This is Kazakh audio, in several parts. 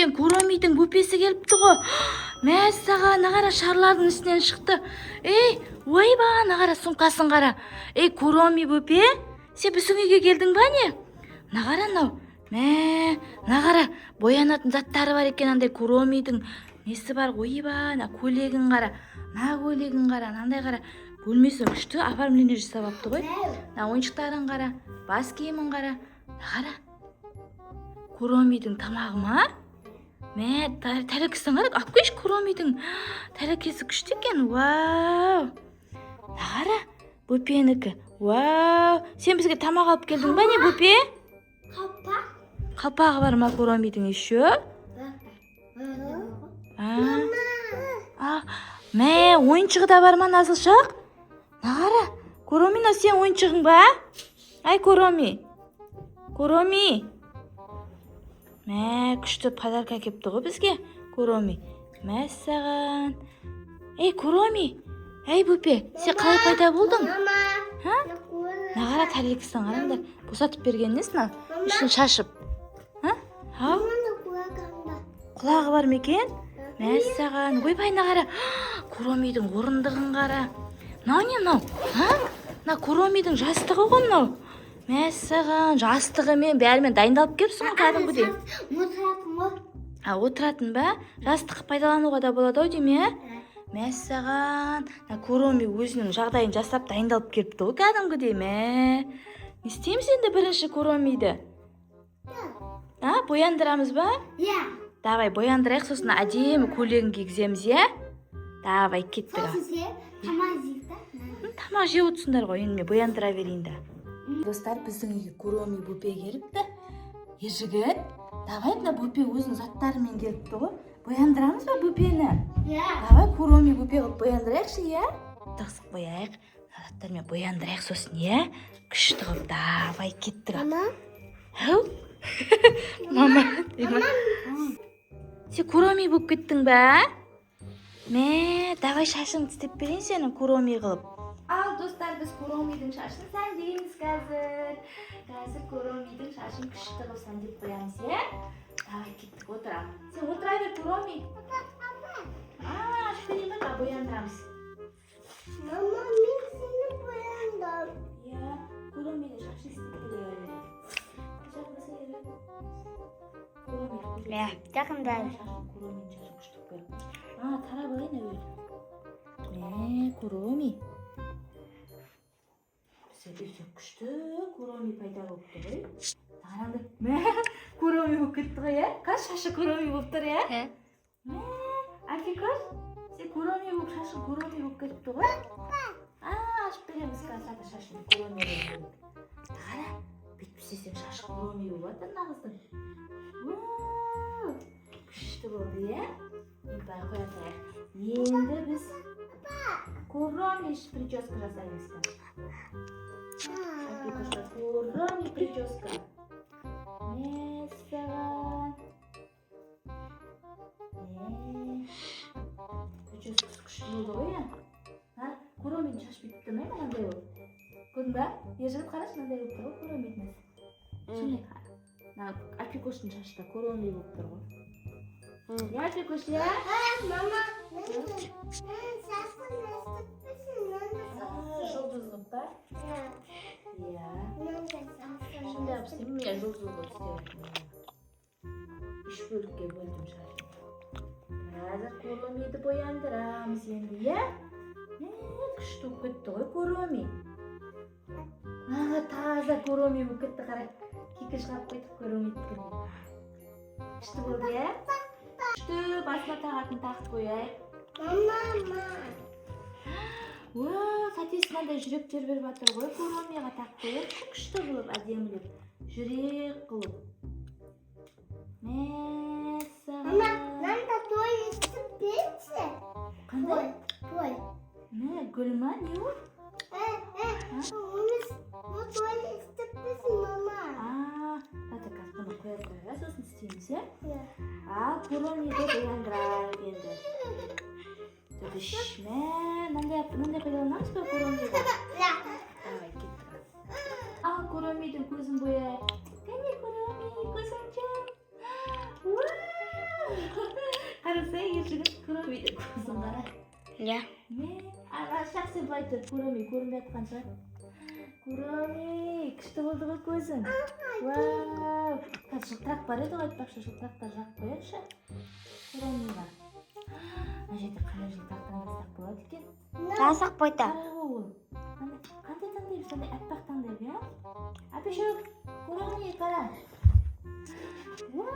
деген Куромидің бөпесі келіпті ғой. Мәссаған, қара шарлардың үстінен шықты. Ойбай, қара сумкасын қара. Куроми бөпе, сен біздің үйге келдің ба не? Нағара нау. Нағара боянатын заттары бар екен, андай Куромидің несі бар. Ойбай, көйлегін қара. Көйлегін қара, нандай қара. Бөлмесі күшті оформление жасап апты ғой. Ойыншықтарын қара, бас киімін қара. Нағара Куромидің тамағы ма? Тәрекесін қара, алып қойшы. Куромидің тәрекесі күшті екен. Вау! Нағара бөпенікі. Вау! Сен бізге тамақ алып келдің ба не бөпе? Қалпағы бар ма Куромидің еще? Ойыншығы да бар ма Назылшақ? Нағара, Куромина, сен ойыншығың ба? Ай, Куроми. Күшті подарка кепті ғой бізге, Куроми. Мәссаған. Куроми. Бөпе, сен қалай пайда болдың? Нағара тәрелкесін қараңдар. Босатып берген несін? Ішін шашып. Құлағы бар ма екен? Мәссаған. Ойбай, нағара. Куромидің орындығын қара. Не мынау? Куромидің жастығы ғой мынау. Мәссаған, жастығымен бәрімен дайындалып келіпсің ғой кәдімгідей. Отыратын ба? Жастық пайдалануға да болады ау деме? Мәссаған. Куроми өзінің жағдайын жасап дайындалып келіпті ғой кәдімгідей. Не істейміз енді бірінші Куромиді? Бояндырамыз ба? Давай бояндырайық, сосын әдемі көйлегін кигіземіз, Давай, кеттік. Тамақ жеп отырсыңдар ғой, енді мен бояндыра берейін да. Достар, біздің үйге Куроми бөпе келіпті. Ержігіт, давай мына бөпе өзінің заттарымен келіпті ғой. Бояндырамыз ба бөпені? Давай Куроми бөпе қылып бояндырайықшы, Тықсық бояйық. Заттармен бояндырайық сосын, Күшті қылып, давай, кеттік. Мама. Сен Куроми болып кеттің ба? Давай шашыңды істеп берейін сенің Куроми қылып. Ал, достар, біз Куромидің шашын сәндейміз қазір. Қазір Куромидің шашын күшті қылып сәндеп қоямыз, Давай, кеттік, отырам. Сен отыра бер, Куроми. Шпилеймін ба, бояндырамыз. Мама, мен сені бояндым. Куромидің шашын істеп берейін. Жақындар. Куромидің шашын күшті қойып. Тарап алайын әуелі. Куроми. Бізде күшті Куроми пайда болыпты ғой. Қараңдар. Куроми болып кетті ғой, Қаш шашы Куроми болып тұр, Альфикош, сен Куроми болып шашың Куроми болып кетіпті ғой. Ашып береміз қазір шашын Куроми болып. Қара, бүйтпесе сен шашы Куроми болып атыр нағыздың. Күшті болды, Енді қоя тұрайық. Енді біз Куроми прическа жасаймыз. Альфикошқа Куроми прическа. Мәссаған. Прическасы күшті болды ғой, Куромидің шашы бүйтіп тұрмай ма, мынандай болып? Көрдің ба? Ержігіт қарашы, мынандай болып тұр ғой Куромидің несі. Сондай қара. Альфикоштың шашы да Куроми болып тұр ғой. Альфикош, Мама, мен шашын жұлдызлық ба? Шындай қып істеймін, мен жұлдызлық істеймін. Үш бөлікке бөлдім шашын. Қазір Куромиді бояндырамыз енді, Күшті болып кетті ғой Куроми. Таза Куроми болып кетті, қара. Кикі шығап қойдық Куромидікіне. Күшті болды, Күшті, басына тағатын тақып қояйық. Мама. Сәтесін андай жүректер беріп атыр ғой, Куромиға тақып қойып. Күшті қылып, әдемілеп. Жүрек қылып. Мәссаған. Мама, той істіп берші. Қандай? Той. Гүл ма, не ол? Оны той істіп берші, мама. Бұны қоя тұрайық, сосын істейміз, Ал, Куромиді бояндырайық енді. Мынандай пайдаланамыз ба Куромиді? Давай, кеттік. Ал, Куромидің көзін бояйық. Кәне, Куроми, көзің жам. қараса ержігіт Куромиді көзін қара. Иә. Ана шақсы былай тұр, Куроми көрінбей жатқан шығар. Куроми, күшті болды ғой көзің. Вау! Қазір жылтырақ бар еді ғой, айтпақшы жылтырақтар жағып қояқшы. Куромиға. Мына жерде қандай жылтырақтан жасақ болады екен? Жасақ бойда. Қара ол. Қандай таңдаймыз, сондай аппақ таңдайық, иә? Әпешек, Куроми қара. Вау!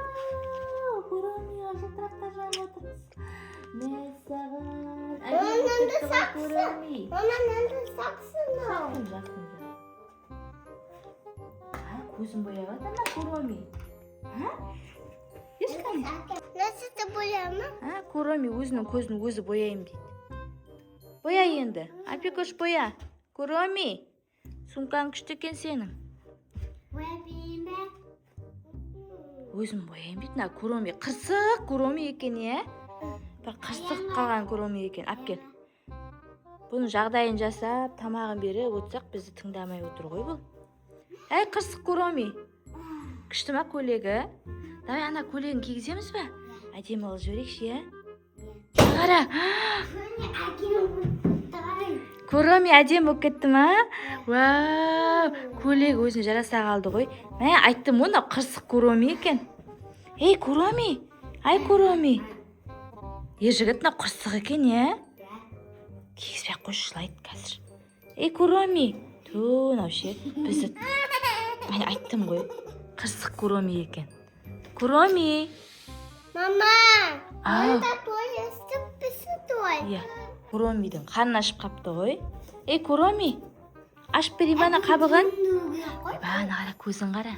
Куромиға жылтырақтар жағып отырмыз. Мәссаған. Мынандай сақсы. Куроми. Мама, мынандай сақсы мынау. Жақын. Көзін бояп жатыр ма Куроми? Ешкім? Насықты бояма? Куроми өзінің көзін өзі бояйым дейді. Боя енді. Апекош боя. Куроми. Сумкаң күшті екен сенің. Боя берейін бе? Өзім бояйым дейді. Куроми қырсық Куроми екен, е? Бір қырсық қалған Куроми екен. Ап кел. Бұның жағдайын жасап, тамағын беріп отырсақ, бізді тыңдамай отыр ғой бұл. Әй, қырсық Куроми. Күшті ма көйлегі? Давай ана көйлегін кигіземіз бе? Әдемі қылып жіберейікші, е? Қара. Куроми әдемі болып кетті ма? Вау! Көйлегі өзіне жараса қалды ғой. Мә, айттым оны қырсық Куроми екен. Ей, Куроми! Ай, Куроми! Ержігіт қырсық екен, е? Кигізбей қойшы, жылайды қазір. Ей, Куроми! Ту, науше, бізді... Мен айттым ғой, қырсық Куроми екен. Куроми! Мама! Онда той істіп бісі той. Иә, Куромидің қарны ашып қапты ғой. Ей, Куроми! Ашып берейін ана қабығын. Ана қара, көзін қара.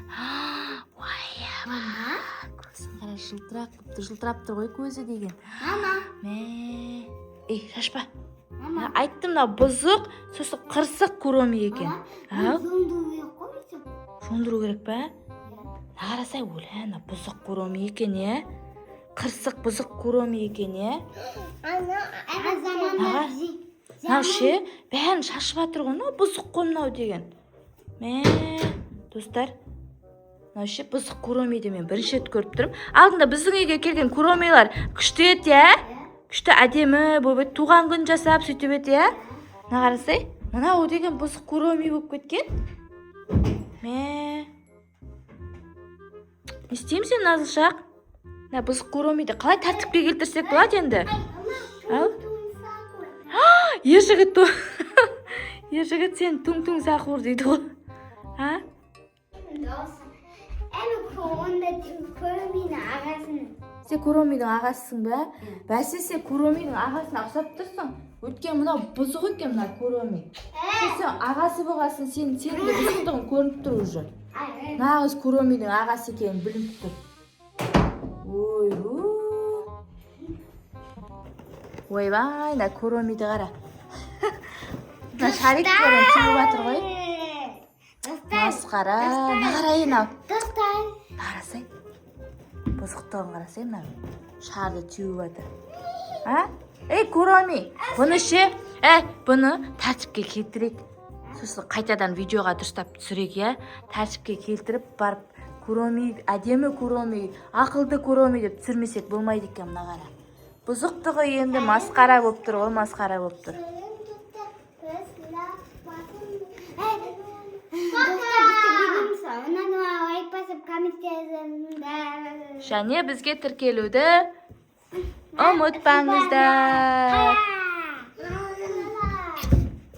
Көзін қара, жылтырап тұр ғой көзі деген. Мама! Ей, шашпа. Айттым, бұзық, сосын қырсық Куроми екен. Жондыру керек па? Қарасай, өлі, бұзық Куроми екен, е? Қырсық бұзық Куроми екен, е? Науше, бәрін шашып атыр ғой, бұзық қоннау деген. Достар, науше, бұзық Куромиді мен бірінші рет көріп тұрмын. Алдында біздің үйге келген Куромилар күшті ет, е? Күшті әдемі болып туған күн жасап сөйтіп ет, е? Қарасай, мынау деген бұзық Куроми болып кеткен. Не істеймін сен, Назылшақ? Бұзық Куромиді қалай тәртіпке келтірсек болады енді? Ержігіт сен туң-туң сақур дейді ғой. Сен Куромидің ағасысың ба? Бәсе сен Куромидің ағасына ұқсап тұрсың. Өткен мынау бұзық екен мына Куроми. Сен ағасы болғасын, сенің де бұзықтығын көрініп тұр уже. Нағыз Куромидің ағасы екенін білініп тұр. Ойбай, на Куромиді қара. Мына шариктерін теуіп жатыр ғой. Масқара, қарайын ау. Қарасай. Бұзықтығын қарасай, мына шарды теуіп жатыр. Ей, Куроми, бұны ше, бұны тәртіпке келтірейік. Сосын қайтадан видеоға дұрыстап түсірейік, е? Тәртіпке келтіріп барып, Куроми, әдемі Куроми, ақылды Куроми деп түсірмесек болмайды екен мына қара. Бұзықтығы енді масқара болып тұр, ол масқара болып тұр. Және бізге тіркелуді ұмытпаңыздар.